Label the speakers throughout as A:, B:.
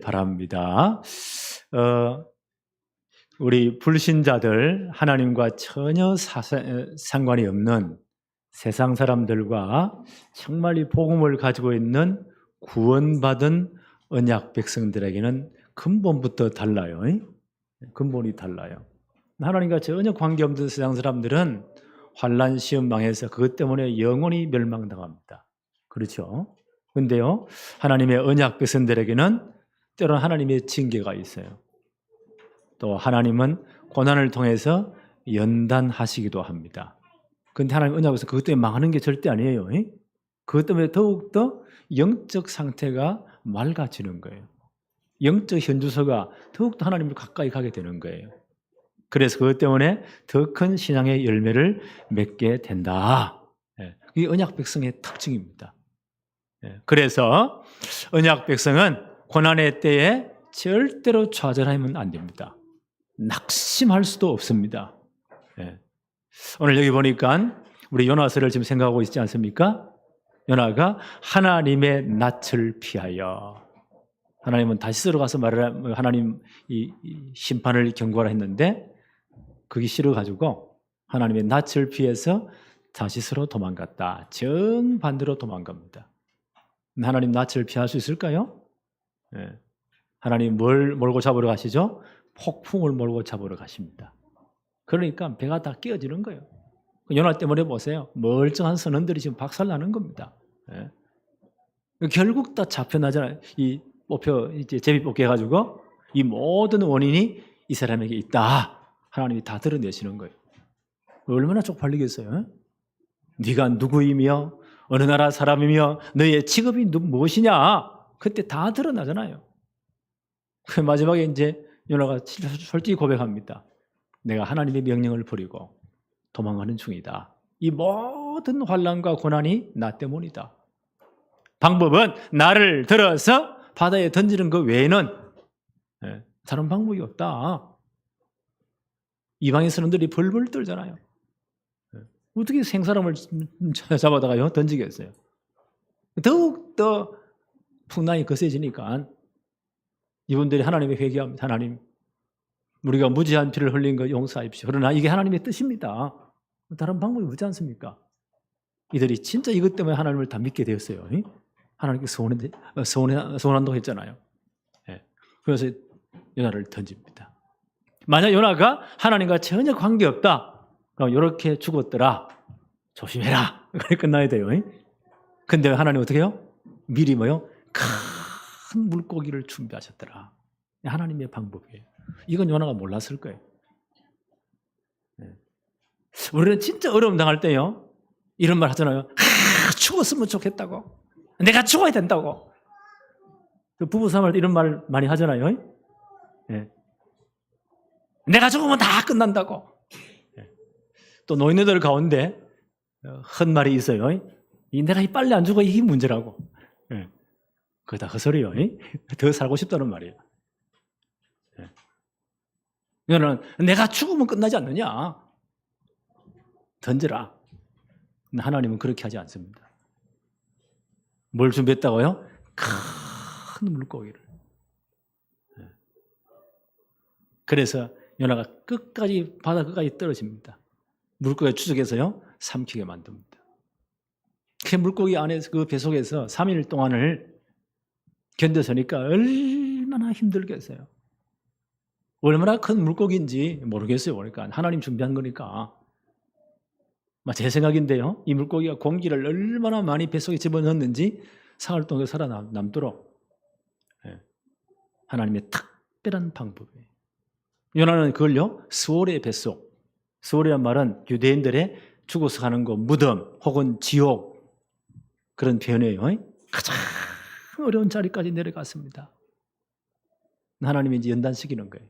A: 바랍니다. 우리 불신자들, 하나님과 전혀 상관이 없는 세상 사람들과 정말 이 복음을 가지고 있는 구원받은 언약 백성들에게는 근본부터 달라요. 근본이 달라요. 하나님과 전혀 관계없는 세상 사람들은 환난 시험 망해서 그것 때문에 영원히 멸망당합니다. 그렇죠? 근데요, 하나님의 언약 백성들에게는 때로는 하나님의 징계가 있어요. 또 하나님은 고난을 통해서 연단하시기도 합니다. 그런데 하나님 언약에서 그것 때문에 망하는 게 절대 아니에요. 그것 때문에 더욱더 영적 상태가 맑아지는 거예요. 영적 현주소가 더욱더 하나님을 가까이 가게 되는 거예요. 그래서 그것 때문에 더 큰 신앙의 열매를 맺게 된다. 이게 언약 백성의 특징입니다. 그래서 언약 백성은 고난의 때에 절대로 좌절하면 안 됩니다. 낙심할 수도 없습니다. 오늘 여기 보니까 우리 요나서를 지금 생각하고 있지 않습니까? 요나가 하나님의 낯을 피하여, 하나님은 다시스로 가서 하나님 이 심판을 경고하라 했는데 그게 싫어가지고 하나님의 낯을 피해서 다시스로 도망갔다. 정반대로 도망갑니다. 하나님 낯을 피할 수 있을까요? 하나님 뭘 몰고 잡으러 가시죠? 폭풍을 몰고 잡으러 가십니다. 그러니까 배가 다 깨어지는 거예요. 요나 때문에 보세요. 멀쩡한 선원들이 지금 박살나는 겁니다. 결국 다 잡혀나잖아요. 이제 제비 뽑기 해가지고 이 모든 원인이 이 사람에게 있다. 하나님이 다 드러내시는 거예요. 얼마나 쪽팔리겠어요? 네가 누구이며 어느 나라 사람이며 너의 직업이 무엇이냐? 그때 다 드러나잖아요. 그 마지막에 이제 요나가 솔직히 고백합니다. 내가 하나님의 명령을 버리고 도망가는 중이다. 이 모든 환난과 고난이 나 때문이다. 방법은 나를 들어서 바다에 던지는 것 외에는 다른 방법이 없다. 이방인 선원들이 벌벌 떨잖아요. 어떻게 생사람을 잡아다가요 던지겠어요? 더욱더 풍랑이 거세지니까 이분들이 하나님의 회개합니다. 하나님, 우리가 무지한 피를 흘린 것 용서하십시오. 그러나 이게 하나님의 뜻입니다. 다른 방법이 없지 않습니까? 이들이 진짜 이것 때문에 하나님을 다 믿게 되었어요. 하나님께 서원한다고 했잖아요. 그래서 요나를 던집니다. 만약 요나가 하나님과 전혀 관계없다, 그럼 이렇게 죽었더라. 조심해라. 그렇게 끝나야 돼요. 근데 하나님 어떻게 해요? 미리 뭐요? 큰 물고기를 준비하셨더라. 하나님의 방법이에요. 이건 요나가 몰랐을 거예요. 우리는 진짜 어려움 당할 때요, 이런 말 하잖아요. 죽었으면 좋겠다고. 내가 죽어야 된다고. 부부싸움할 때 이런 말 많이 하잖아요. 내가 죽으면 다 끝난다고. 또 노인네들 가운데 헛말이 있어요. 내가 빨리 안 죽어 이게 문제라고. 그거 다 헛소리요. 더 살고 싶다는 말이에요. 이거는 내가 죽으면 끝나지 않느냐. 던져라. 하나님은 그렇게 하지 않습니다. 뭘 준비했다고요? 큰 물고기를. 그래서 요나가 바다 끝까지 떨어집니다. 물고기가 추적해서요 삼키게 만듭니다. 그 물고기 안에서, 그 배 속에서 3일 동안을 견뎌서니까 얼마나 힘들겠어요. 얼마나 큰 물고기인지 모르겠어요. 그러니까 하나님 준비한 거니까. 제 생각인데요, 이 물고기가 공기를 얼마나 많이 뱃속에 집어넣었는지 사흘 동안 살아남도록 하나님의 특별한 방법이에요. 요나는 그걸요 스올의 뱃속, 스올이란 말은 유대인들의 죽어서 가는 곳, 무덤 혹은 지옥, 그런 표현이에요. 가장 어려운 자리까지 내려갔습니다. 하나님이 이제 연단시키는 거예요.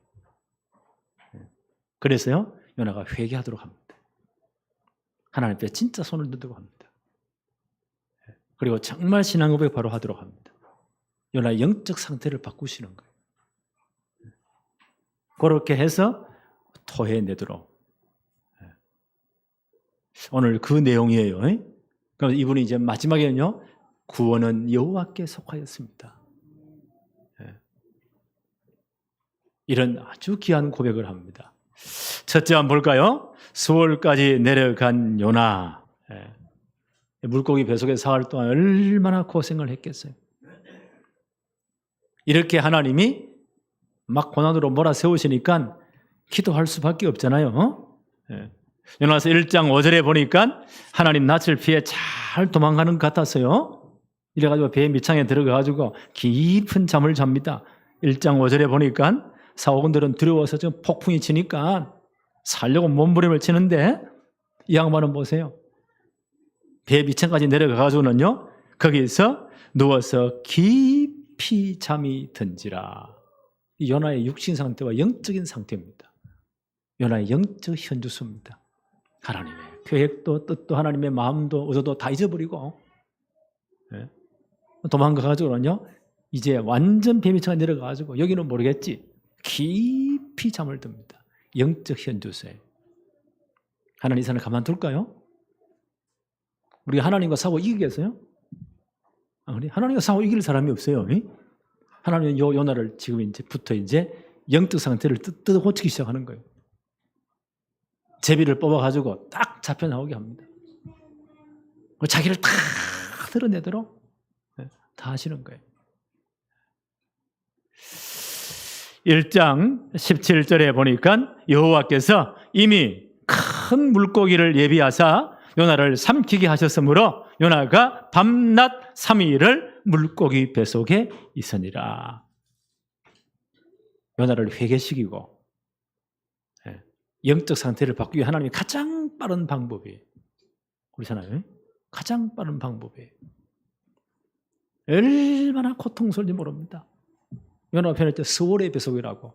A: 그래서요 요나가 회개하도록 합니다. 하나님 앞에 진짜 손을 들고 합니다. 그리고 정말 신앙 고백 바로 하도록 합니다. 요나의 영적 상태를 바꾸시는 거예요. 그렇게 해서 토해내도록. 오늘 그 내용이에요. 그럼 이분이 이제 마지막에는요, 구원은 여호와께 속하였습니다. 이런 아주 귀한 고백을 합니다. 첫째 한번 볼까요? 수월까지 내려간 요나. 물고기 뱃속에 사흘 동안 얼마나 고생을 했겠어요. 이렇게 하나님이 막 고난으로 몰아세우시니까 기도할 수밖에 없잖아요. 요나서 1장 5절에 보니까 하나님 낯을 피해 잘 도망가는 것 같았어요. 이래가지고 배 밑창에 들어가가지고 깊은 잠을 잡니다. 1장 5절에 보니까 사오군들은 두려워서 지금 폭풍이 치니까 살려고 몸부림을 치는데 이 양반은 보세요. 배 밑창까지 내려가가지고는요, 거기서 누워서 깊이 잠이 든지라. 이 요나의 육신 상태와 영적인 상태입니다. 요나의 영적 현주소입니다. 하나님의 계획도 뜻도 하나님의 마음도 의도도 다 잊어버리고 도망가가지고는요, 이제 완전 배 밑창에 내려가가지고 여기는 모르겠지, 깊이 잠을 듭니다. 영적 현주소에. 하나님 이 사람을 가만둘까요? 우리가 하나님과 싸워 이기겠어요? 하나님과 싸워 이길 사람이 없어요. 하나님은 요나를 지금 이제부터 영적 상태를 뜯어 고치기 시작하는 거예요. 제비를 뽑아가지고 딱 잡혀 나오게 합니다. 자기를 다 드러내도록 다 하시는 거예요. 1장 17절에 보니까 여호와께서 이미 큰 물고기를 예비하사 요나를 삼키게 하셨으므로 요나가 밤낮 3일을 물고기 뱃속에 있으니라. 요나를 회개시키고 영적 상태를 바꾸기 위해 하나님이 가장 빠른 방법이에요. 그렇잖아요. 가장 빠른 방법이에요. 얼마나 고통스러운지 모릅니다. 요나 편할 때 스월의 뱃속이라고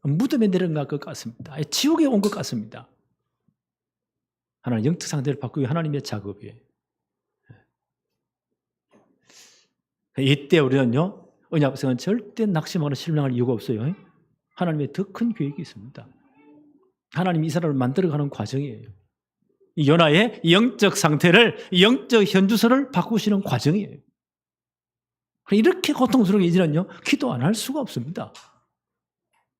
A: 무덤에 내려간 것 같습니다. 지옥에 온 것 같습니다. 하나님 영적 상태를 바꾸기 위해 하나님의 작업이에요. 이때 우리는요, 언약 백성은 절대 낙심하거나 실망할 이유가 없어요. 하나님의 더 큰 계획이 있습니다. 하나님이 이 사람을 만들어가는 과정이에요. 이 요나의 영적 상태를, 영적 현주소를 바꾸시는 과정이에요. 이렇게 고통스러운 이제는요, 기도 안 할 수가 없습니다.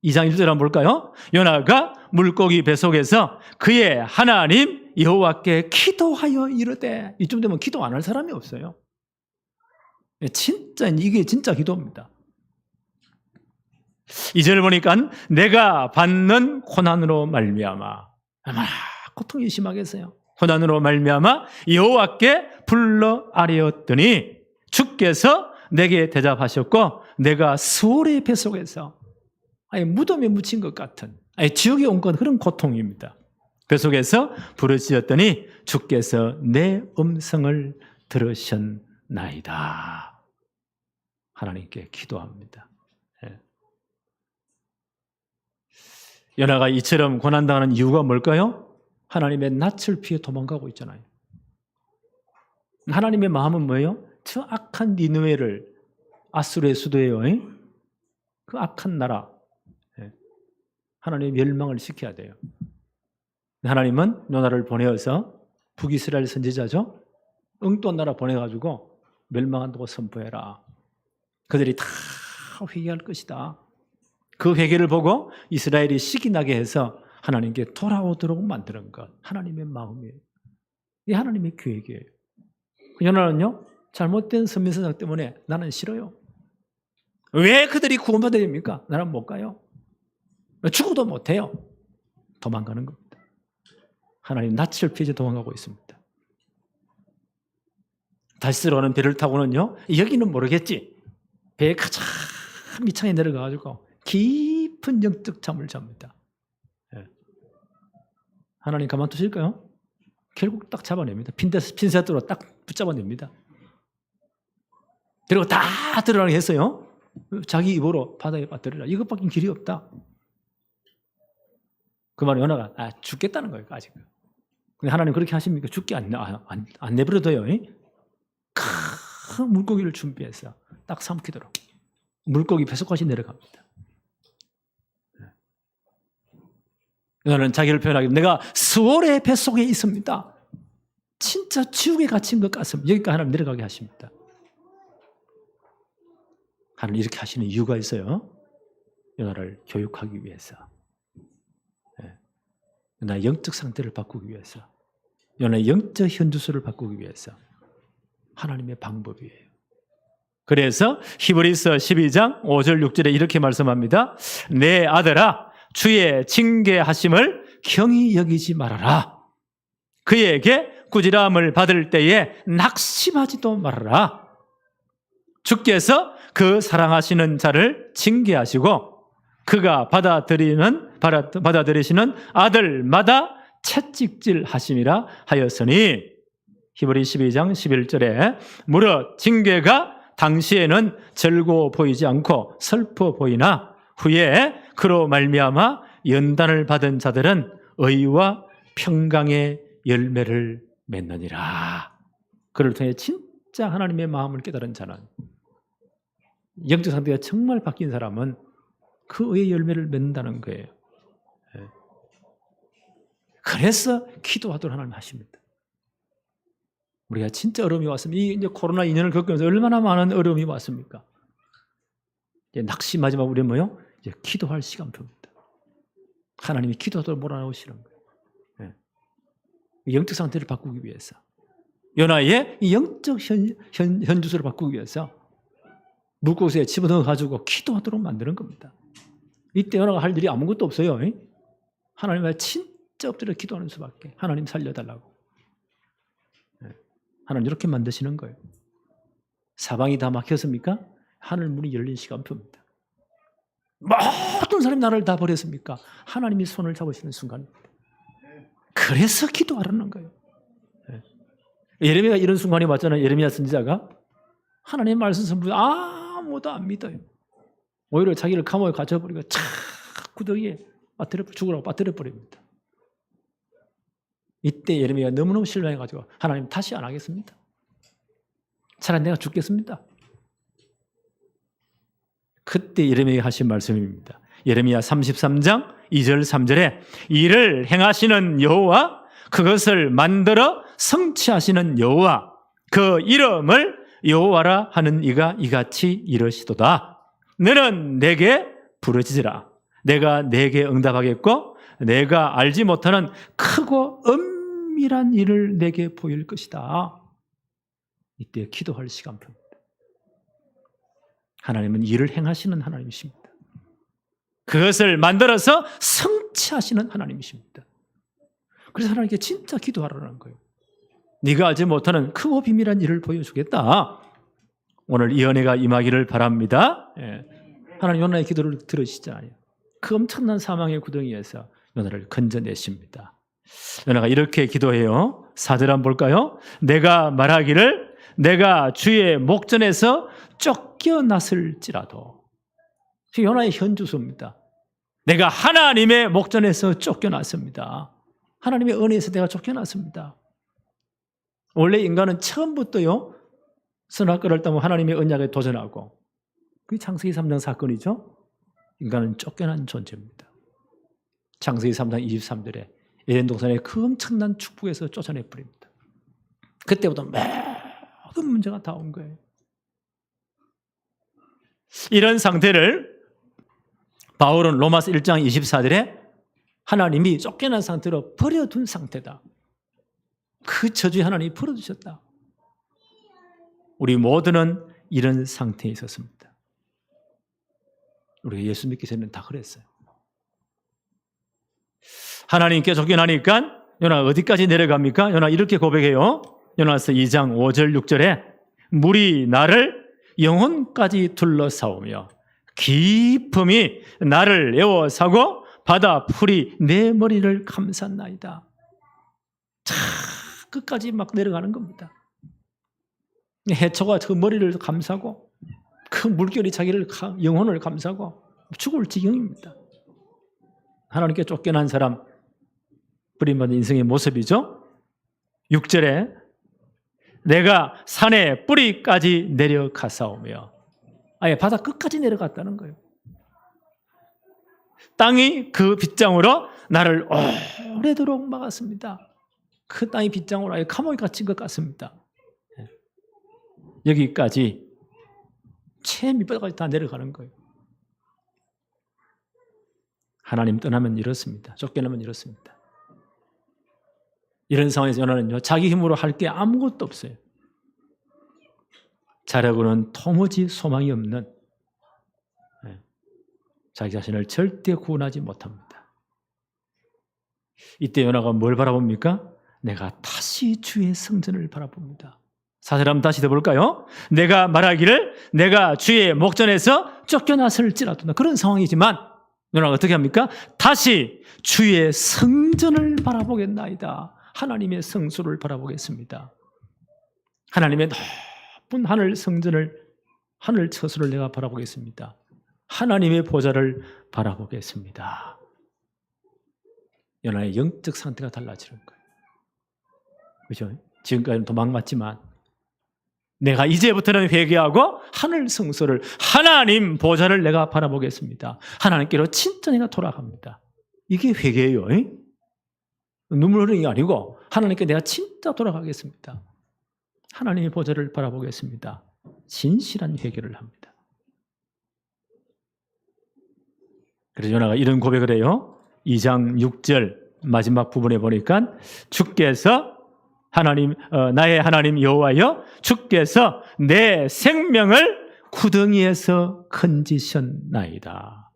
A: 2장 1절 한번 볼까요? 요나가 물고기 뱃속에서 그의 하나님 여호와께 기도하여 이르되. 이쯤 되면 기도 안 할 사람이 없어요. 진짜 이게 진짜 기도입니다. 2절을 보니까 내가 받는 고난으로 말미암아, 얼마나 고통이 심하겠어요. 고난으로 말미암아 여호와께 불러 아뢰었더니 주께서 내게 대답하셨고 내가 스올의 뱃속에서 무덤에 묻힌 것 같은, 지옥에 온 것 그런 고통입니다. 뱃속에서 부르짖었더니 주께서 내 음성을 들으셨나이다. 하나님께 기도합니다. 요나가 이처럼 고난당하는 이유가 뭘까요? 하나님의 낯을 피해 도망가고 있잖아요. 하나님의 마음은 뭐예요? 저 악한 니느웨를, 아수르의 수도예요. 그 악한 나라, 하나님의 멸망을 시켜야 돼요. 하나님은 요나를 보내어서 북이스라엘 선지자죠. 엉뚱한 나라 보내가지고 멸망한다고 선포해라. 그들이 다 회개할 것이다. 그 회개를 보고 이스라엘이 시기 나게 해서 하나님께 돌아오도록 만드는 것, 하나님의 마음이에요. 이게 하나님의 계획이에요. 요나는요, 잘못된 선민선상 때문에 나는 싫어요. 왜 그들이 구원받아야 됩니까? 나는 못 가요. 죽어도 못해요. 도망가는 겁니다. 하나님 낯을 피해 도망가고 있습니다. 다시 들어가는 배를 타고는요, 여기는 모르겠지, 배에 가장 밑창에 내려가가지고 깊은 영적 잠을 잡니다. 하나님 가만두실까요? 결국 딱 잡아냅니다. 핀셋으로 딱 붙잡아냅니다. 그리고 다 들어가게 했어요. 자기 입으로 바다에 빠뜨리라. 이것밖에 길이 없다. 그 말은 요나가 죽겠다는 거예요. 아직. 근데 하나님 그렇게 하십니까? 죽게 안 내버려둬요. 큰 물고기를 준비해서 딱 삼키도록 물고기 뱃속까지 내려갑니다. 요나는 자기를 표현하기, 내가 스올의 뱃속에 있습니다. 진짜 지옥에 갇힌 것 같습니다. 여기까지 하나님 내려가게 하십니다. 하나님 이렇게 하시는 이유가 있어요. 요나를 교육하기 위해서, 요나의 영적 상태를 바꾸기 위해서, 요나의 영적 현주소를 바꾸기 위해서 하나님의 방법이에요. 그래서 히브리서 12장 5절 6절에 이렇게 말씀합니다. 내 아들아, 주의 징계하심을 경히 여기지 말아라. 그에게 꾸지람을 받을 때에 낙심하지도 말아라. 주께서 그 사랑하시는 자를 징계하시고 그가 받아들이시는 아들마다 채찍질 하심이라 하였으니, 히브리 12장 11절에 무릇 징계가 당시에는 즐거워 보이지 않고 슬퍼 보이나 후에 그로 말미암아 연단을 받은 자들은 의와 평강의 열매를 맺느니라. 그를 통해 진짜 하나님의 마음을 깨달은 자는, 영적 상태가 정말 바뀐 사람은 그 의의 열매를 맺는다는 거예요. 그래서 기도하도록 하나님 하십니다. 우리가 진짜 어려움이 왔으면, 이제 코로나 2년을 겪으면서 얼마나 많은 어려움이 왔습니까? 이제 낙심하지 말고 우리는 뭐요? 이제 기도할 시간표입니다. 하나님이 기도하도록 몰아넣으시는 거예요. 영적 상태를 바꾸기 위해서, 요나의 이 영적 현주소를 바꾸기 위해서 물고기에 집어넣어 가지고 기도하도록 만드는 겁니다. 이때 요나가 할 일이 아무것도 없어요. 하나님을 진짜 엎드려 기도하는 수밖에. 하나님 살려달라고. 하나님 이렇게 만드시는 거예요. 사방이 다 막혔습니까? 하늘 문이 열린 시간표입니다. 모든 사람이 나를 다 버렸습니까? 하나님이 손을 잡으시는 순간입니다. 그래서 기도하라는 거예요. 예레미야가 이런 순간이 왔잖아요. 예레미야 선지자가 하나님의 말씀 전부 아무도 안 믿어요. 오히려 자기를 감옥에 갇혀버리고 착 구덩이에 죽으라고 빠뜨려버립니다. 이때 예레미야가 너무너무 실망해가지고 하나님 다시 안 하겠습니다. 차라리 내가 죽겠습니다. 그때 예레미야가 하신 말씀입니다. 예레미야 33장 2절 3절에 이를 행하시는 여호와, 그것을 만들어 성취하시는 여호와, 그 이름을 여호와라 하는 이가 이같이 이르시도다. 너는 내게 부르짖으라. 내가 내게 응답하겠고 내가 알지 못하는 크고 은밀한 일을 내게 보일 것이다. 이때 기도할 시간표입니다. 하나님은 일을 행하시는 하나님이십니다. 그것을 만들어서 성취하시는 하나님이십니다. 그래서 하나님께 진짜 기도하라는 거예요. 네가 알지 못하는 크고 비밀한 일을 보여주겠다. 오늘 이 은혜가 임하기를 바랍니다. 하나님 요나의 기도를 들으시잖아요. 그 엄청난 사망의 구덩이에서 요나를 건져내십니다. 요나가 이렇게 기도해요. 4절 한번 볼까요? 내가 말하기를 내가 주의 목전에서 쫓겨났을지라도. 요나의 현주소입니다. 내가 하나님의 목전에서 쫓겨났습니다. 하나님의 은혜에서 내가 쫓겨났습니다. 원래 인간은 처음부터요, 선악과를 따면 하나님의 언약에 도전하고, 그게 창세기 3장 사건이죠. 인간은 쫓겨난 존재입니다. 창세기 3장 23절에 에덴 동산의 그 엄청난 축복에서 쫓아내버립니다. 그때부터 모든 문제가 다 온 거예요. 이런 상태를 바울은 로마서 1장 24절에 하나님이 쫓겨난 상태로 버려둔 상태다. 그 저주에 하나님이 풀어주셨다. 우리 모두는 이런 상태에 있었습니다. 우리가 예수 믿기 전에는 다 그랬어요. 하나님께 쫓겨나니까 요나 어디까지 내려갑니까? 요나 이렇게 고백해요. 요나서 2장 5절 6절에 물이 나를 영혼까지 둘러싸우며 깊음이 나를 에워싸고 바다 풀이 내 머리를 감쌌나이다. 자, 끝까지 막 내려가는 겁니다. 해초가 그 머리를 감싸고 그 물결이 자기를 영혼을 감싸고 죽을 지경입니다. 하나님께 쫓겨난 사람 버림받은 인생의 모습이죠. 6절에 내가 산의 뿌리까지 내려가사오며, 아예 바다 끝까지 내려갔다는 거예요. 땅이 그 빗장으로 나를 오래도록 막았습니다. 그 땅이 빗장으로 아예 감옥에 갇힌 것 같습니다. 여기까지 최 밑바닥까지 다 내려가는 거예요. 하나님 떠나면 이렇습니다. 쫓겨나면 이렇습니다. 이런 상황에서 요나는요, 자기 힘으로 할 게 아무것도 없어요. 자려고는 도무지 소망이 없는, 자기 자신을 절대 구원하지 못합니다. 이때 요나가 뭘 바라봅니까? 내가 다시 주의 성전을 바라봅니다. 사절 한번 다시 해볼까요? 내가 말하기를 내가 주의 목전에서 쫓겨났을지라도, 그런 상황이지만 요나가 어떻게 합니까? 다시 주의 성전을 바라보겠나이다. 하나님의 성소를 바라보겠습니다. 하나님의 높은 하늘 성전을, 하늘 처소를 내가 바라보겠습니다. 하나님의 보좌를 바라보겠습니다. 요나의 영적 상태가 달라지는 거예요. 그렇죠? 지금까지는 도망갔지만 내가 이제부터는 회개하고 하늘 성소를, 하나님 보좌를 내가 바라보겠습니다. 하나님께로 진짜 내가 돌아갑니다. 이게 회개예요. 눈물 흐르는 게 아니고 하나님께 내가 진짜 돌아가겠습니다. 하나님의 보좌를 바라보겠습니다. 진실한 회개를 합니다. 그래서 요나가 이런 고백을 해요. 2장 6절 마지막 부분에 보니까 주께서 하나님, 나의 하나님 여호와여, 주께서 내 생명을 구덩이에서 건지셨나이다.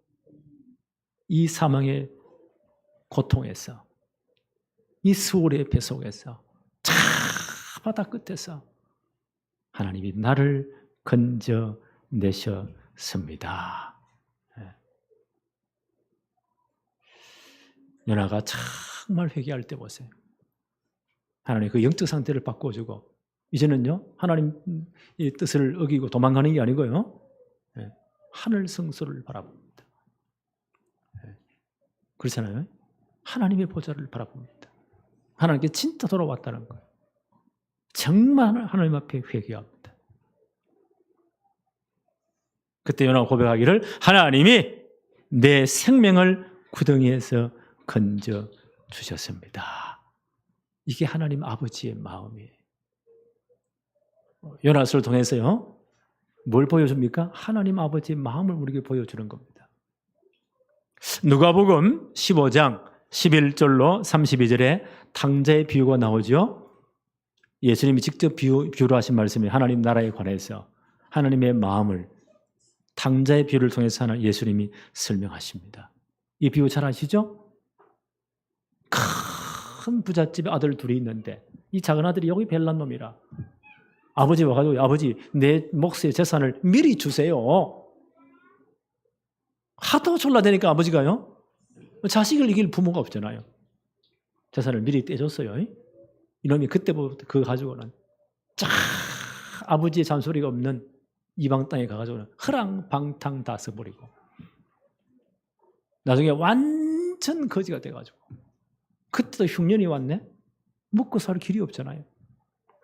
A: 이 사망의 고통에서, 이 수월의 배 속에서, 차 바다 끝에서 하나님이 나를 건져내셨습니다. 요나가 정말 회개할 때 보세요. 하나님 그 영적 상태를 바꿔주고, 이제는요, 하나님의 뜻을 어기고 도망가는 게 아니고요, 하늘 성소를 바라봅니다. 그렇잖아요. 하나님의 보좌를 바라봅니다. 하나님께 진짜 돌아왔다는 거예요. 정말 하나님 앞에 회개합니다. 그때 요나가 고백하기를 하나님이 내 생명을 구덩이에서 건져 주셨습니다. 이게 하나님 아버지의 마음이에요. 요나서를 통해서요, 뭘 보여줍니까? 하나님 아버지의 마음을 우리에게 보여주는 겁니다. 누가복음 15장 11절로 32절에 탕자의 비유가 나오죠. 예수님이 직접 비유로 하신 말씀이 하나님 나라에 관해서 하나님의 마음을 탕자의 비유를 통해서 예수님이 설명하십니다. 이 비유 잘 아시죠? 큰 부잣집에 아들 둘이 있는데 이 작은 아들이 여기 별난 놈이라 아버지 와가지고 아버지 내 몫의 재산을 미리 주세요. 하도 졸라대니까 아버지가요, 자식을 이길 부모가 없잖아요. 재산을 미리 떼줬어요. 이놈이 그때부터 그거 가지고는 쫙 아버지의 잔소리가 없는 이방 땅에 가가지고는 허랑방탕 다 써버리고 나중에 완전 거지가 돼가지고, 그때도 흉년이 왔네? 먹고 살 길이 없잖아요.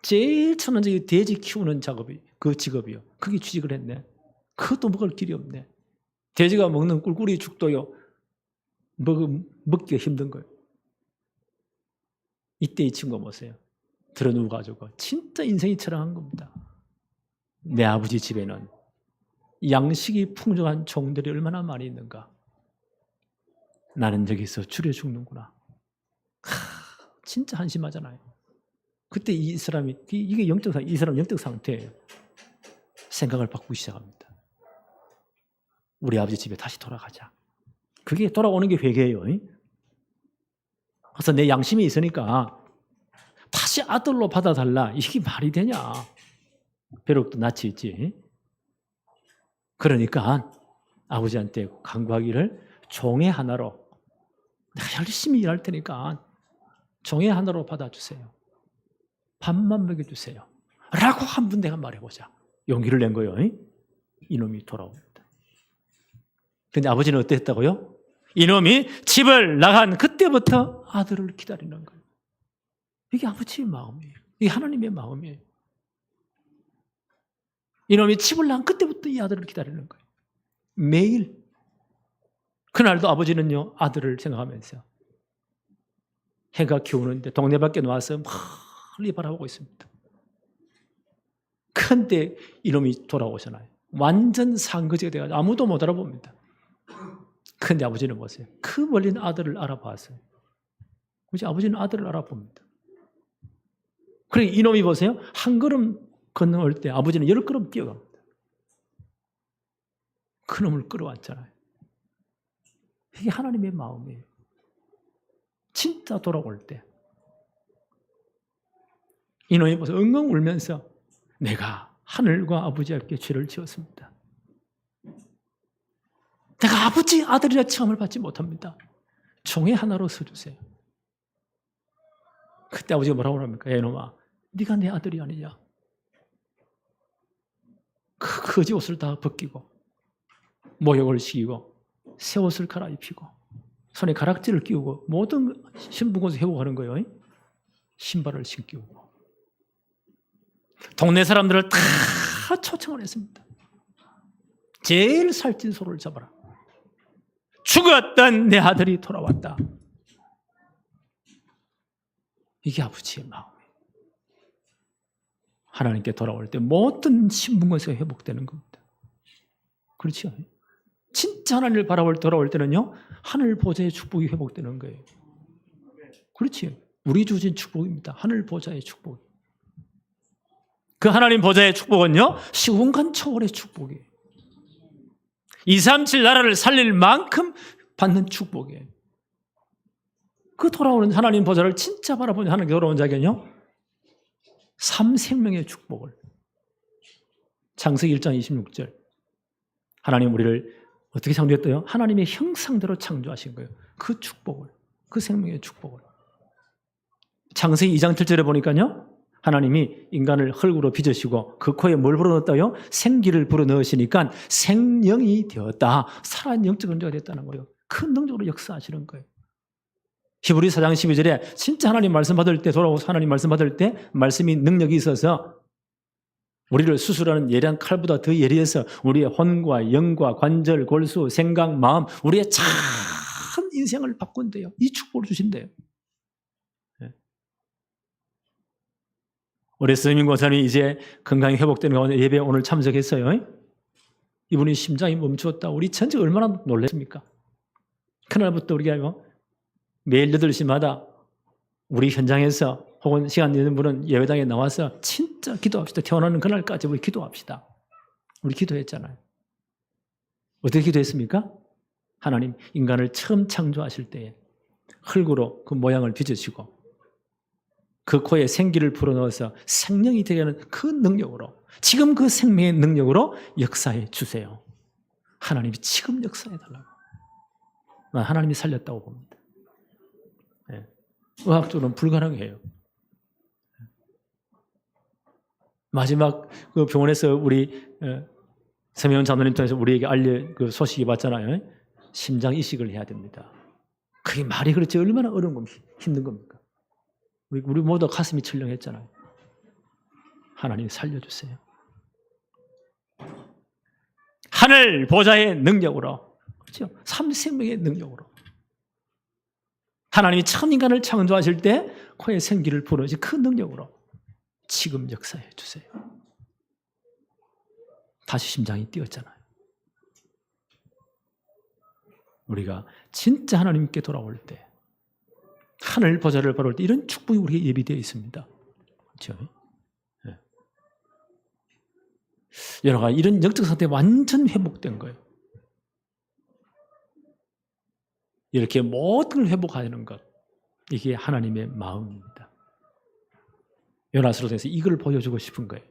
A: 제일 천원적인 돼지 키우는 작업이, 그 직업이요. 그게 취직을 했네. 그것도 먹을 길이 없네. 돼지가 먹는 꿀꿀이 죽도요, 먹기가 힘든 거예요. 이때 이 친구가 보세요. 들어누워가지고 진짜 인생이 처량한 겁니다. 내 아버지 집에는 양식이 풍족한 종들이 얼마나 많이 있는가. 나는 여기서 줄여 죽는구나. 진짜 한심하잖아요. 그때 이 사람이, 이게 영적 상태, 이 사람 영적 상태예요. 생각을 바꾸기 시작합니다. 우리 아버지 집에 다시 돌아가자. 그게 돌아오는 게 회개예요. 그래서 내 양심이 있으니까 다시 아들로 받아달라. 이게 말이 되냐. 벼룩도 낯이 있지. 그러니까 아버지한테 간구하기를 종의 하나로, 내가 열심히 일할 테니까 종의 하나로 받아주세요. 밥만 먹여주세요. 라고 한 번 내가 말해보자. 용기를 낸 거예요. 이놈이 돌아옵니다. 근데 아버지는 어땠다고요? 이놈이 집을 나간 그때부터 아들을 기다리는 거예요. 이게 아버지의 마음이에요. 이게 하나님의 마음이에요. 이놈이 집을 나간 그때부터 이 아들을 기다리는 거예요. 매일. 그날도 아버지는요, 아들을 생각하면서 해가 기우는데 동네 밖에 나와서 멀리 바라보고 있습니다. 그런데 이놈이 돌아오잖아요. 완전 상거지가 돼가지고 아무도 못 알아봅니다. 그런데 아버지는 보세요. 그 멀리 있는 아들을 알아봤어요. 그렇지? 아버지는 아들을 알아봅니다. 그래 이놈이 보세요. 한 걸음 건너올 때 아버지는 10걸음 뛰어갑니다. 그 놈을 끌어왔잖아요. 이게 하나님의 마음이에요. 진짜 돌아올 때 이놈이 보세요. 엉엉 울면서 내가 하늘과 아버지 앞에 죄를 지었습니다. 내가 아버지 아들이라 칭함을 받지 못합니다. 종의 하나로 서주세요. 그때 아버지가 뭐라고 합니까? 야 이놈아, 네가 내 아들이 아니냐. 그 거지 옷을 다 벗기고 모욕을 시키고 새 옷을 갈아입히고 손에 가락지를 끼우고 모든 신분고서 회복하는 거예요. 신발을 신기우고 동네 사람들을 다 초청을 했습니다. 제일 살찐 소를 잡아라. 죽었던 내 아들이 돌아왔다. 이게 아버지의 마음이에요. 하나님께 돌아올 때 모든 신분권에서 회복되는 겁니다. 그렇죠? 진짜 하나님을 바라볼 돌아올 때는요, 하늘 보좌의 축복이 회복되는 거예요. 그렇지? 우리 주신 축복입니다. 하늘 보좌의 축복. 그 하나님 보좌의 축복은요, 시공간 초월의 축복이에요. 237 나라를 살릴 만큼 받는 축복이에요. 그 돌아오는 하나님 보좌를 진짜 바라보는 하나님께 돌아온 자에게는요, 3생명의 축복을. 창세기 1장 26절. 하나님 우리를 어떻게 창조했대요? 하나님의 형상대로 창조하신 거예요. 그 축복을, 그 생명의 축복을. 창세기 2장 7절에 보니까요, 하나님이 인간을 흙으로 빚으시고 그 코에 뭘 불어넣었다요? 생기를 불어넣으시니까 생명이 되었다. 살아있는 영적 존재가 됐다는 거예요. 큰 능력으로 역사하시는 거예요. 히브리 4장 12절에 진짜 하나님 말씀 받을 때, 돌아오서 하나님 말씀 받을 때 말씀이 능력이 있어서 우리를 수술하는 예리한 칼보다 더 예리해서 우리의 혼과 영과 관절, 골수, 생각, 마음, 우리의 참 인생을 바꾼대요. 이 축복을 주신대요. 우리 스님 권사님이 이제 건강이 회복되는 가운데 예배에 오늘 참석했어요. 이분이 심장이 멈추었다. 우리 전체 얼마나 놀랐습니까? 그날부터 우리가 매일 8시마다 우리 현장에서 혹은 시간 있는 분은 예배당에 나와서 진짜 기도합시다. 태어나는 그날까지 우리 기도합시다. 우리 기도했잖아요. 어떻게 기도했습니까? 하나님 인간을 처음 창조하실 때에 흙으로 그 모양을 빚으시고 그 코에 생기를 불어넣어서 생명이 되게 하는 그 능력으로, 지금 그 생명의 능력으로 역사해 주세요. 하나님이 지금 역사해 달라고. 난 하나님이 살렸다고 봅니다. 네. 의학적으로는 불가능해요. 마지막 그 병원에서 우리 서명훈 장로님 통해서 우리에게 그 소식이 왔잖아요. 심장 이식을 해야 됩니다. 그게 말이 그렇지 얼마나 어려운 겁니까? 힘든 겁니까? 우리 모두 가슴이 철렁했잖아요. 하나님 살려주세요. 하늘 보좌의 능력으로, 그렇죠? 3생명의 능력으로. 하나님이 처음 인간을 창조하실 때 코에 생기를 불어넣으신 그 능력으로 지금 역사해 주세요. 다시 심장이 뛰었잖아요. 우리가 진짜 하나님께 돌아올 때, 하늘 보좌를 바라볼 때 이런 축복이 우리에게 예비되어 있습니다. 그렇죠? 네. 여러 가지 이런 영적 상태가 완전 회복된 거예요. 이렇게 모든 걸 회복하는 것, 이게 하나님의 마음입니다. 요나서로 통해서 이걸 보여주고 싶은 거예요.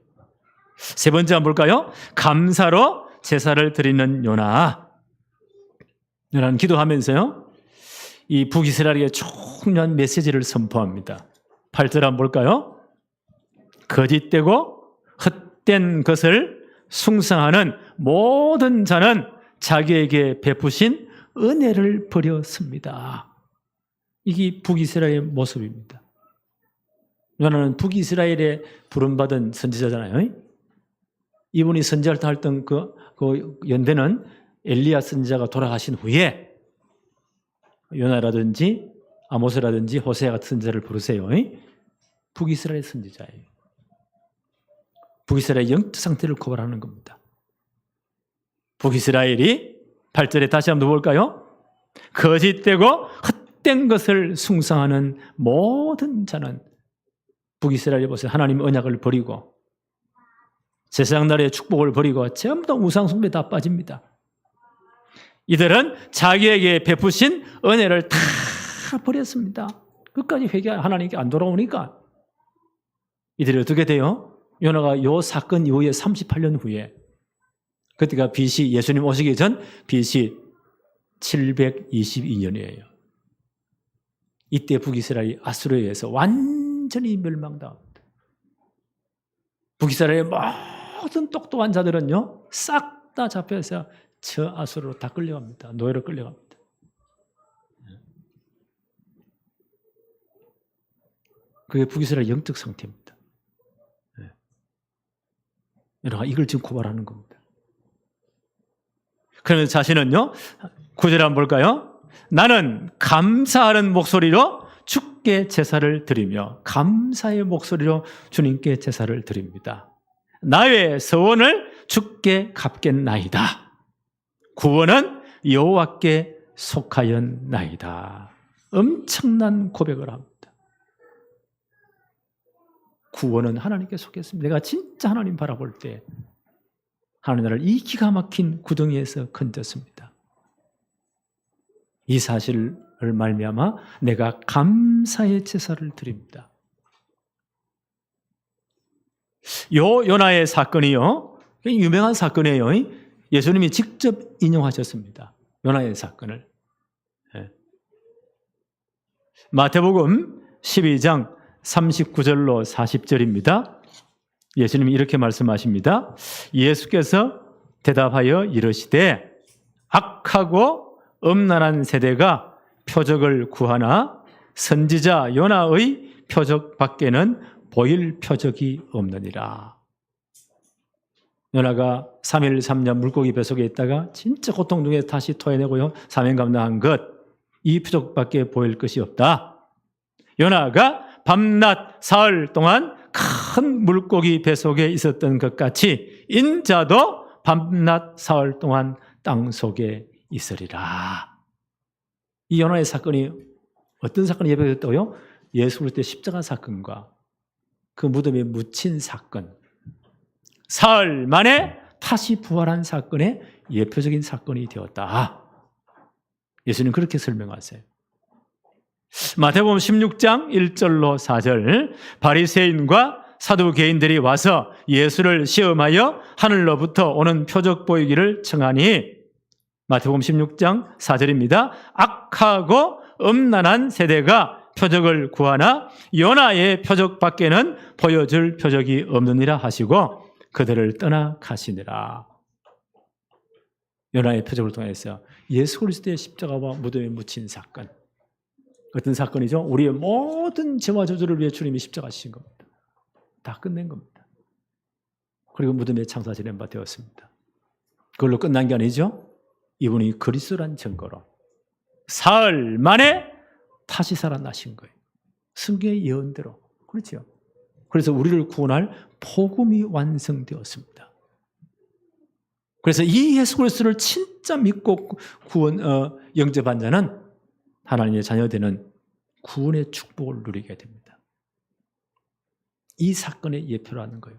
A: 세 번째 한번 볼까요? 감사로 제사를 드리는 요나. 요나는 기도하면서요, 이 북이스라엘에게 중요한 메시지를 선포합니다. 8절 한번 볼까요? 거짓되고 헛된 것을 숭상하는 모든 자는 자기에게 베푸신 은혜를 버렸습니다. 이게 북이스라엘의 모습입니다. 요나는 북이스라엘에 부름받은 선지자잖아요. 이분이 선지할 때 했던 그 연대는 엘리야 선지자가 돌아가신 후에 요나라든지 아모스라든지 호세아 같은 선지자를 부르세요. 북이스라엘 선지자예요. 북이스라엘의 영적 상태를 고발하는 겁니다. 북이스라엘이 8절에 다시 한번 볼까요? 거짓되고 헛된 것을 숭상하는 모든 자는 북이스라엘에 보세요. 하나님 언약을 버리고 세상 나라의 축복을 버리고 전부 다 우상 숭배에 다 빠집니다. 이들은 자기에게 베푸신 은혜를 다 버렸습니다. 끝까지 하나님께 안 돌아오니까 이들이 어떻게 돼요? 요나가 이 사건 이후에 38년 후에, 그때가 BC, 예수님 오시기 전 BC 722년이에요. 이때 북이스라엘이 아수르에 의해서 완전히 멸망당합니다. 북이스라엘의 모든 똑똑한 자들은요, 싹 다 잡혀서 저 아수르로 다 끌려갑니다. 노예로 끌려갑니다. 그게 북이스라엘 영적 상태입니다. 여러분, 이걸 지금 고발하는 겁니다. 그러면 자신은요, 9절 한번 볼까요? 나는 감사하는 목소리로 주께 제사를 드리며 감사의 목소리로 주님께 제사를 드립니다. 나의 서원을 주께 갚겠나이다. 구원은 여호와께 속하였나이다. 엄청난 고백을 합니다. 구원은 하나님께 속했습니다. 내가 진짜 하나님 바라볼 때 하나님 나라를 이 기가 막힌 구덩이에서 건졌습니다. 이 사실을 말미암아 내가 감사의 제사를 드립니다. 요나의 사건이요, 유명한 사건이에요. 예수님이 직접 인용하셨습니다. 요나의 사건을. 마태복음 12장 39절로 40절입니다. 예수님이 이렇게 말씀하십니다. 예수께서 대답하여 이르시되 악하고 음란한 세대가 표적을 구하나 선지자 요나의 표적 밖에는 보일 표적이 없느니라. 요나가 3일 3년 물고기 뱃속에 있다가 진짜 고통 중에 다시 토해내고요, 사명 감당한 것, 이 표적밖에 보일 것이 없다. 요나가 밤낮 사흘 동안 큰 물고기 뱃속에 있었던 것 같이 인자도 밤낮 사흘 동안 땅속에 있으리라. 이 요나의 사건이 어떤 사건이 예배됐다고요? 예수 그리스도의 십자가 사건과 그 무덤에 묻힌 사건, 사흘 만에 다시 부활한 사건의 예표적인 사건이 되었다. 예수님 그렇게 설명하세요. 마태복음 16장 1절로 4절, 바리새인과 사두개인들이 와서 예수를 시험하여 하늘로부터 오는 표적 보이기를 청하니, 마태복음 16장 4절입니다. 악하고 음란한 세대가 표적을 구하나 요나의 표적 밖에는 보여줄 표적이 없느니라 하시고 그들을 떠나 가시니라. 요나의 표적을 통해서 예수 그리스도의 십자가와 무덤에 묻힌 사건, 어떤 사건이죠? 우리의 모든 죄와 저주를 위해 주님이 십자가시신 겁니다. 다 끝낸 겁니다. 그리고 무덤에 장사지낸 바 되었습니다. 그걸로 끝난 게 아니죠. 이분이 그리스도란 증거로 사흘 만에 다시 살아나신 거예요. 성경의 예언대로. 그렇죠. 그래서 우리를 구원할 복음이 완성되었습니다. 그래서 이 예수 그리스도를 진짜 믿고 영접한 자는 하나님의 자녀되는 구원의 축복을 누리게 됩니다. 이 사건의 예표라는 거예요.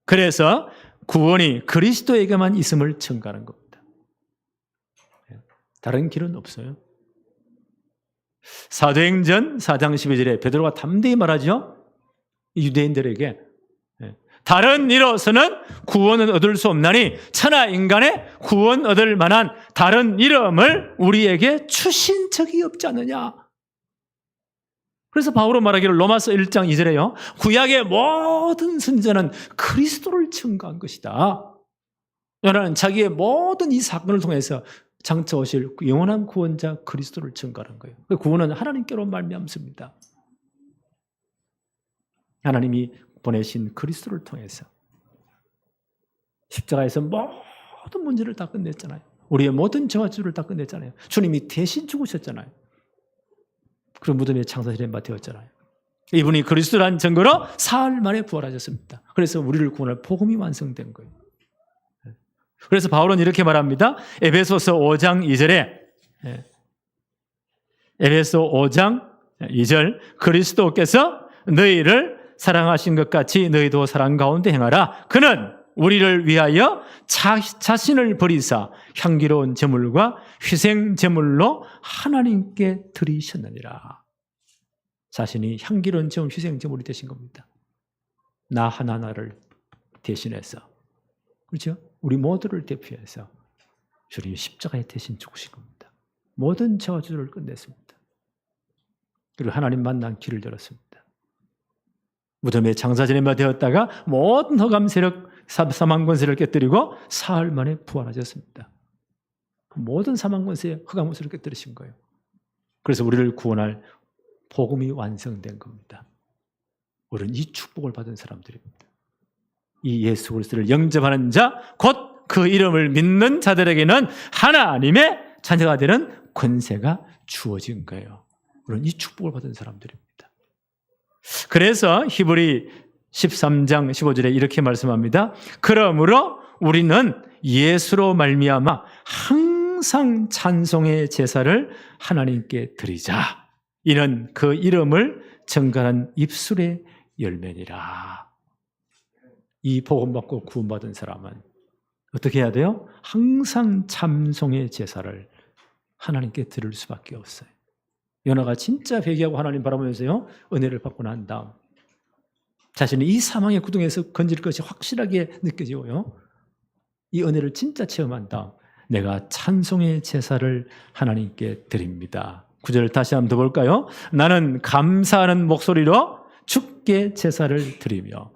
A: 그래서 구원이 그리스도에게만 있음을 증거하는 겁니다. 다른 길은 없어요. 사도행전 4장 12절에 베드로가 담대히 말하죠. 유대인들에게 다른 이로서는 구원은 얻을 수 없나니 천하 인간의 구원 얻을 만한 다른 이름을 우리에게 주신 적이 없지 않느냐. 그래서 바울은 말하기를 로마서 1장 2절에요. 구약의 모든 선지자는 그리스도를 증거한 것이다. 요나는 자기의 모든 이 사건을 통해서 장차 오실 영원한 구원자 그리스도를 증거하는 거예요. 구원은 하나님께로 말미암습니다. 하나님이 보내신 그리스도를 통해서 십자가에서 모든 문제를 다 끝냈잖아요. 우리의 모든 죄와 저주를 다 끝냈잖아요. 주님이 대신 죽으셨잖아요. 그리고 무덤에 장사지낸 바 되었잖아요. 이분이 그리스도라는 증거로 사흘 만에 부활하셨습니다. 그래서 우리를 구원할 복음이 완성된 거예요. 그래서 바울은 이렇게 말합니다. 에베소서 5장 2절에 에베소 5장 2절 그리스도께서 너희를 사랑하신 것 같이 너희도 사랑 가운데 행하라. 그는 우리를 위하여 자신을 버리사 향기로운 제물과 희생 제물로 하나님께 드리셨느니라. 자신이 향기로운 제물, 희생 제물이 되신 겁니다. 나 하나하나를 대신해서, 그렇죠? 우리 모두를 대표해서 주님 십자가에 대신 죽으신 겁니다. 모든 죄와 저주를 끝냈습니다. 그리고 하나님 만난 길을 열었습니다. 무덤에 장사지내마 되었다가 모든 흑암 세력, 사망 권세를 깨뜨리고 사흘 만에 부활하셨습니다. 모든 사망 권세, 흑암 권세를 깨뜨리신 거예요. 그래서 우리를 구원할 복음이 완성된 겁니다. 우리는 이 축복을 받은 사람들입니다. 이 예수 그리스도를 영접하는 자, 곧 그 이름을 믿는 자들에게는 하나님의 자녀가 되는 권세가 주어진 거예요. 우리는 이 축복을 받은 사람들입니다. 그래서 히브리 13장 15절에 이렇게 말씀합니다. 그러므로 우리는 예수로 말미암아 항상 찬송의 제사를 하나님께 드리자. 이는 그 이름을 증거하는 입술의 열매니라. 이 복음 받고 구원받은 사람은 어떻게 해야 돼요? 항상 찬송의 제사를 하나님께 드릴 수밖에 없어요. 요나가 진짜 회개하고 하나님 바라보면서요, 은혜를 받고 난 다음 자신이 이 사망의 구덩이에서 건질 것이 확실하게 느껴지고요, 이 은혜를 진짜 체험한 다음 내가 찬송의 제사를 하나님께 드립니다. 9절을 다시 한번 더 볼까요? 나는 감사하는 목소리로 주께 제사를 드리며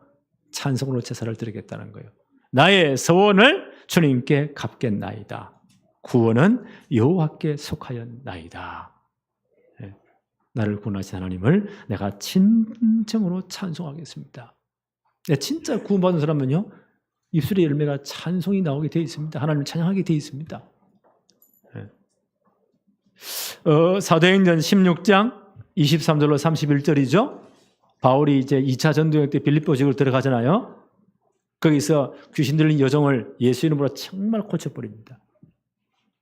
A: 찬송으로 제사를 드리겠다는 거예요. 나의 소원을 주님께 갚겠나이다. 구원은 여호와께 속하였나이다. 나를 구원하신 하나님을 내가 진정으로 찬송하겠습니다. 진짜 구원받은 사람은요, 입술의 열매가 찬송이 나오게 되어 있습니다. 하나님을 찬양하게 되어 있습니다. 사도행전 16장 23절로 31절이죠. 바울이 이제 2차 전도여행 때 빌립보 지역으로 들어가잖아요. 거기서 귀신 들린 여종을 예수 이름으로 정말 고쳐버립니다.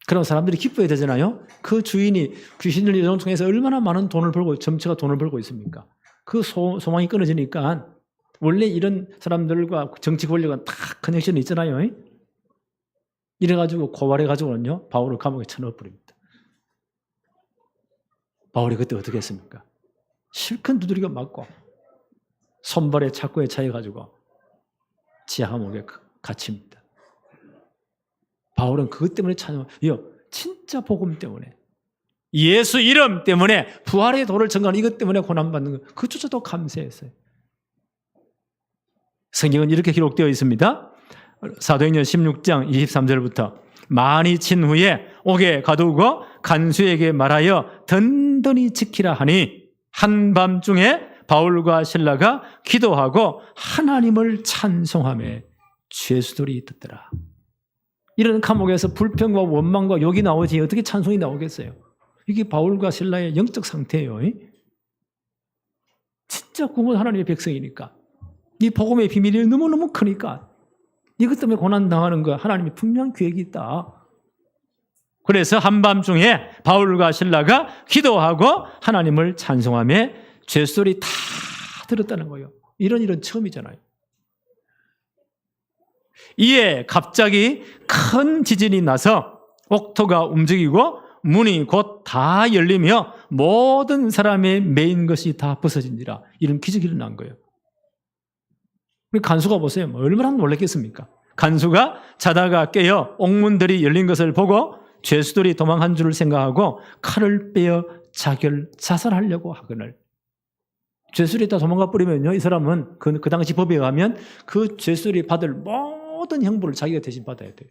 A: 그럼 사람들이 기뻐해야 되잖아요. 그 주인이 귀신 들린 여종을 통해서 얼마나 많은 돈을 벌고, 점처가 돈을 벌고 있습니까? 그 소망이 끊어지니까 원래 이런 사람들과 정치 권력은 다 커넥션이 있잖아요. 이래가지고 고발해가지고는요, 바울을 감옥에 쳐넣어버립니다. 바울이 그때 어떻게 했습니까? 실컷 두드리고 맞고 손발에 착고에 차여가지고 지하 감옥에 갇힙니다. 바울은 그것 때문에 찬양해요. 진짜 복음 때문에, 예수 이름 때문에, 부활의 도를 증거하는 이것 때문에 고난받는 것, 그조차도 감사했어요. 성경은 이렇게 기록되어 있습니다. 사도행전 16장 23절부터 많이 친 후에 옥에 가두고 간수에게 말하여 든든히 지키라 하니 한밤중에 바울과 실라가 기도하고 하나님을 찬송하며 죄수들이 듣더라. 이런 감옥에서 불평과 원망과 욕이 나오지 어떻게 찬송이 나오겠어요? 이게 바울과 실라의 영적 상태예요. 진짜 구원 하나님의 백성이니까, 이 복음의 비밀이 너무너무 크니까 이것 때문에 고난당하는 거 하나님이 분명 계획이 있다. 그래서 한밤중에 바울과 실라가 기도하고 하나님을 찬송하며 죄소리 다 들었다는 거예요. 이런 처음이잖아요. 이에 갑자기 큰 지진이 나서 옥토가 움직이고 문이 곧 다 열리며 모든 사람의 매인 것이 다 벗어지니라. 이런 기적이 일어난 거예요. 간수가 보세요. 얼마나 놀랐겠습니까? 간수가 자다가 깨어 옥문들이 열린 것을 보고 죄수들이 도망한 줄을 생각하고 칼을 빼어 자살하려고 하거늘. 죄수들이 다 도망가 버리면요, 이 사람은 그 당시 법에 의하면 그 죄수들이 받을 모든 형벌을 자기가 대신 받아야 돼요.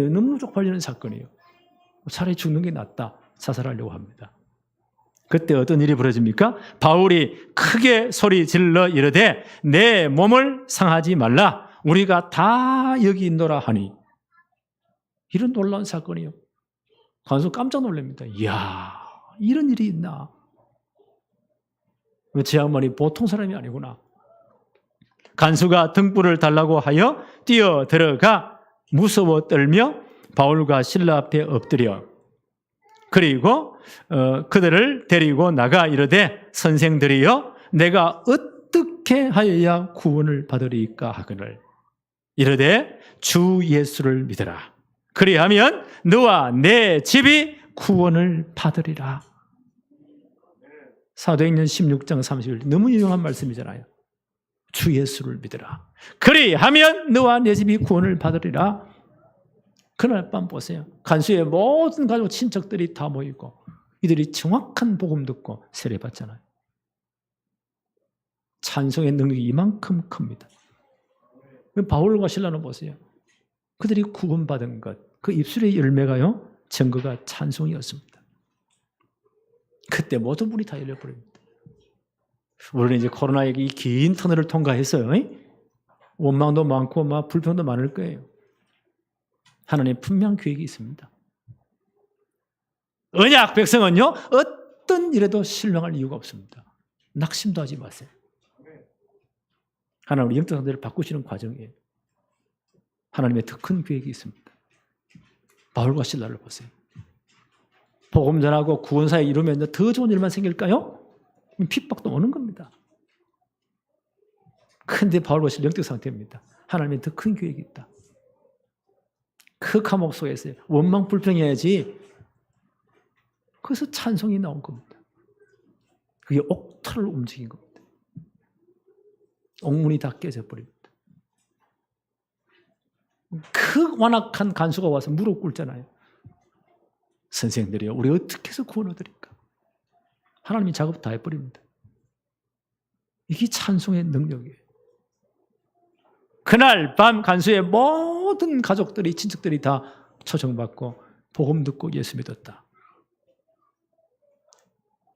A: 너무 쪽팔리는 사건이에요. 차라리 죽는 게 낫다. 자살하려고 합니다. 그때 어떤 일이 벌어집니까? 바울이 크게 소리 질러 이르되 내 몸을 상하지 말라. 우리가 다 여기 있노라 하니. 이런 놀라운 사건이에요. 간수 깜짝 놀랍니다. 이야, 이런 일이 있나? 제 양반이 보통 사람이 아니구나. 간수가 등불을 달라고 하여 뛰어 들어가 무서워 떨며 바울과 실라 앞에 엎드려 그리고 그들을 데리고 나가 이르되 선생들이여 내가 어떻게 하여야 구원을 받으리까 하거늘 이르되 주 예수를 믿으라 그리하면 너와 내 집이 구원을 받으리라. 사도행전 16장 31절 너무 유용한 말씀이잖아요. 주 예수를 믿으라 그리하면 너와 내 집이 구원을 받으리라. 그날 밤 보세요. 간수의 모든 가족 친척들이 다 모이고 이들이 정확한 복음 듣고 세례받잖아요. 찬송의 능력이 이만큼 큽니다. 바울과 실라는 보세요. 그들이 구원받은 것, 그 입술의 열매가요, 증거가 찬송이었습니다. 그때 모든 문이 다 열려버립니다. 우리는 이제 코로나의 이 긴 터널을 통과했어요. 원망도 많고 막 불평도 많을 거예요. 하나님 분명 계획이 있습니다. 언약 백성은요, 어떤 일에도 실망할 이유가 없습니다. 낙심도 하지 마세요. 하나님 우리 영적 상태를 바꾸시는 과정이에요. 하나님의 더 큰 계획이 있습니다. 바울과 실라를 보세요. 복음 전하고 구원 사역 이루면 더 좋은 일만 생길까요? 핍박도 오는 겁니다. 근데 바울과 실라 영적 상태입니다. 하나님의 더 큰 계획이 있다. 그 감옥 속에서 원망 불평해야지. 그래서 찬송이 나온 겁니다. 그게 옥토를 움직인 겁니다. 옥문이 다 깨져버립니다. 그 완악한 간수가 와서 무릎 꿇잖아요. 선생들이요, 우리 어떻게 해서 구원 얻으리까? 하나님이 작업 다 해버립니다. 이게 찬송의 능력이에요. 그날 밤 간수의 모든 가족들이, 친척들이 다 초청받고 복음 듣고 예수 믿었다.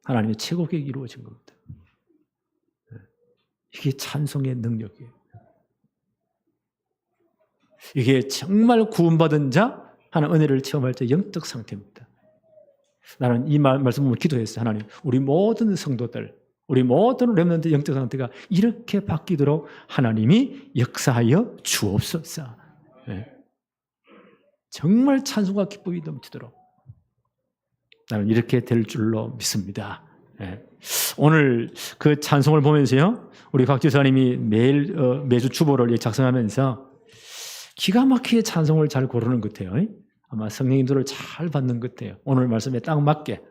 A: 하나님의 최고 계획이 이루어진 겁니다. 이게 찬송의 능력이에요. 이게 정말 구원받은 자, 하나님 은혜를 체험할 때 영적 상태입니다. 나는 이 말씀을 기도했어요. 하나님, 우리 모든 성도들, 우리 모든 렘넌트 영적 상태가 이렇게 바뀌도록 하나님이 역사하여 주옵소서. 네. 정말 찬송과 기쁨이 넘치도록 나는 이렇게 될 줄로 믿습니다. 네. 오늘 그 찬송을 보면서요, 우리 곽 지사님이 매주 주보를 작성하면서 기가 막히게 찬송을 잘 고르는 것 같아요. 아마 성령님들을 잘 받는 것 같아요. 오늘 말씀에 딱 맞게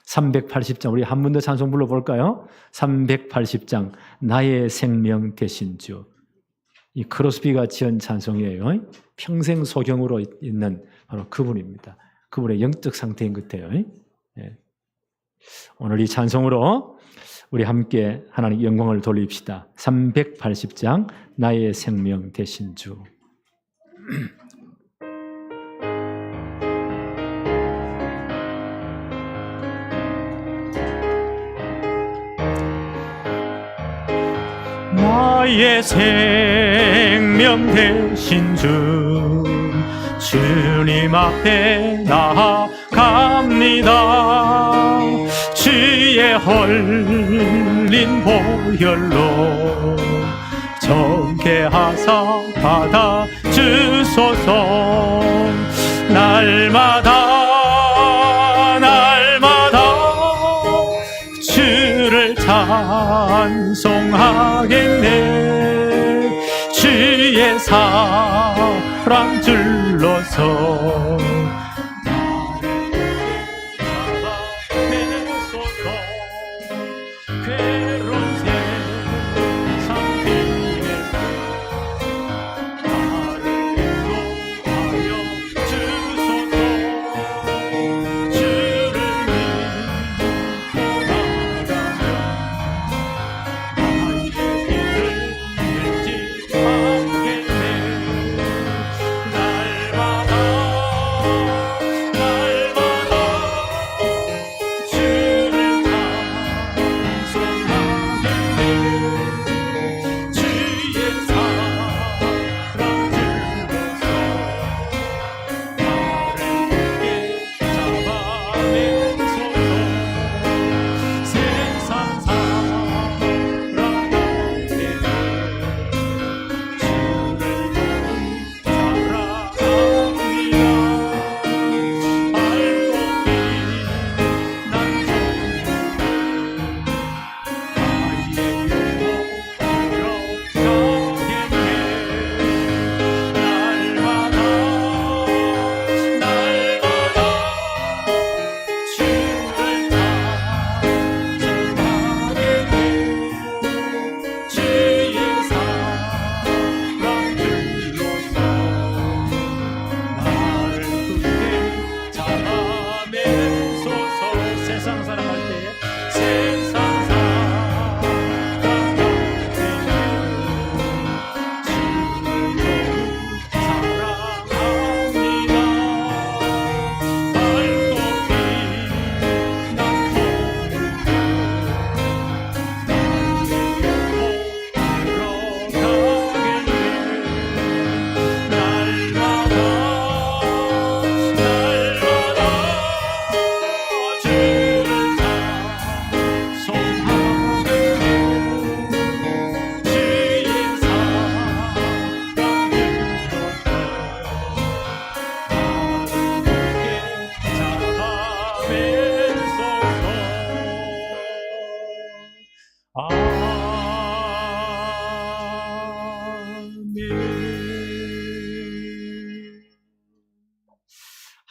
A: 380장, 우리 한 번 더 찬송 불러볼까요? 380장 나의 생명 되신 주. 이 크로스비가 지은 찬송이에요. 평생 소경으로 있는 바로 그분입니다. 그분의 영적 상태인 것 같아요. 네. 오늘 이 찬송으로 우리 함께 하나님 영광을 돌립시다. 380장 나의 생명 되신 주. 나의 생명 되신 주 주님 앞에 나아갑니다. 주의 흘린 보혈로 정케하사 받아주소서. 날마다 주를 찬송하겠네. 주의 사랑 줄로서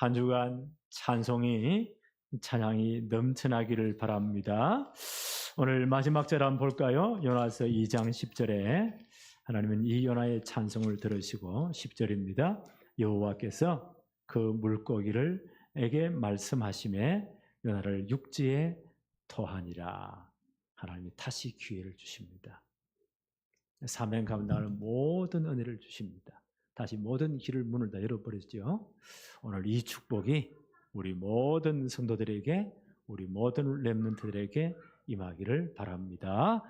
A: 한 주간 찬양이 넘쳐나기를 바랍니다. 오늘 마지막 절 한번 볼까요? 요나서 2장 10절에 하나님은 이 요나의 찬송을 들으시고 10절입니다. 여호와께서 그 물고기를 에게 말씀하심에 요나를 육지에 토하니라. 하나님이 다시 기회를 주십니다. 사명 감당하는 모든 은혜를 주십니다. 다시 모든 길을 문을 다 열어버렸죠. 오늘 이 축복이 우리 모든 성도들에게, 우리 모든 렘넌트들에게 임하기를 바랍니다.